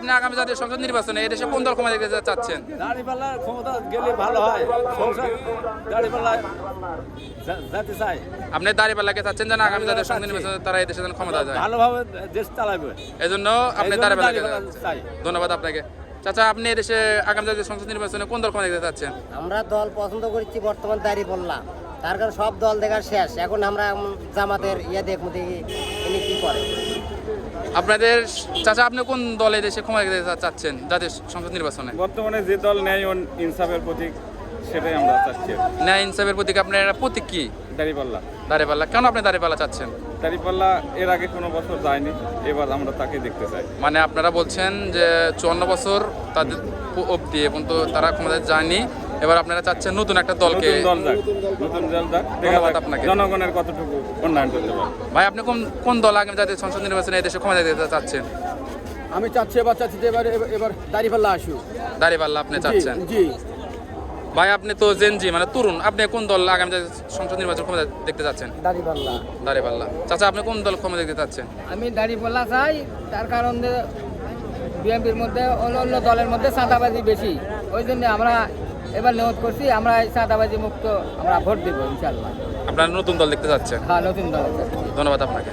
আপনি আগামী জাতীয় সংসদ নির্বাচনে এদেশে কোন দল ক্ষমতা দেখতে চাচ্ছেন? দাঁড়িপাল্লার ক্ষমতা গেলে ভালো হয়। সংসদ দাঁড়িপাল্লা যাতে চাই। আপনি দাঁড়িপাল্লাকে চাচ্ছেন যেন আগামী জাতীয় সংসদ নির্বাচনে তারা এদেশে যেন ক্ষমতা যায়, ভালোভাবে দেশ চালাবে। এই জন্য আপনি দাঁড়িপাল্লাকে চাচ্ছেন। ধন্যবাদ আপনাকে। চাচা, আপনি এদেশে আগামী জাতীয় সংসদ নির্বাচনে কোন দল ক্ষমতা দেখতে চাচ্ছেন? আমরা দল পছন্দ করছি বর্তমান দাঁড়িপাল্লা, তার কারণ সব দল দেখার শেষ। এখন আমরা জামাতের দেখবো দেখি ইনি কি করে। আপনাদের চাচা, আপনি কোন দল এদেশে ক্ষমতা দেখতে চাচ্ছেন জাতীয় সংসদ নির্বাচনে? বর্তমানে যে দল ন্যায় ও ইনসাফের প্রতীক, সেটাই আমরা চাচ্ছি। ন্যায় ইনসাফের প্রতীক আপনার প্রতীক কি? দাঁড়িপাল্লা। দাঁড়িপাল্লা। কেন আপনি দাঁড়িপাল্লা চাচ্ছেন? দাঁড়িপাল্লা এর আগে কোনো বছর যায়নি, এবার আমরা তাকে দেখতে চাই। মানে আপনারা বলছেন যে 54 বছর তাদের অবধি এবং তো তারা ক্ষমতায় যায়নি, এবার আপনারা চাচ্ছেন নতুন একটা দলকে। নতুন দল যাক, ধন্যবাদ আপনাকে। জনগণের কতটুকু উন্নয়ন করতে পারে। ভাই, আপনি কোন দল আগামী জাতীয় সংসদ নির্বাচনে এদেশে ক্ষমতা দিতে চাচ্ছেন? আমি চাচ্ছি এবার দাঁড়িপাল্লা আসুক। দাঁড়িপাল্লা আপনি চাচ্ছেন? জি। ভাই, আপনি তো জেনজি মানে তরুণ, আপনি কোন দল আগামী জাতীয় সংসদ নির্বাচন ক্ষমতা দেখতে চাচ্ছেন? দাঁড়িপাল্লা। দাঁড়িপাল্লা। চাচা, আপনি কোন দল ক্ষমতা দেখতে চাচ্ছেন? আমি দাঁড়িপাল্লা চাই, তার কারণ বিএনপির মধ্যে অন্য দলের মধ্যে চাঁদাবাজি বেশি, ওই জন্য আমরা এবার নিয়োগ করছি আমরা এই চাঁদাবাজি মুক্ত আমরা ভোট দেবো ইনশাল্লাহ। আপনারা নতুন দল দেখতে চাচ্ছেন? হ্যাঁ, নতুন দল। ধন্যবাদ আপনাকে।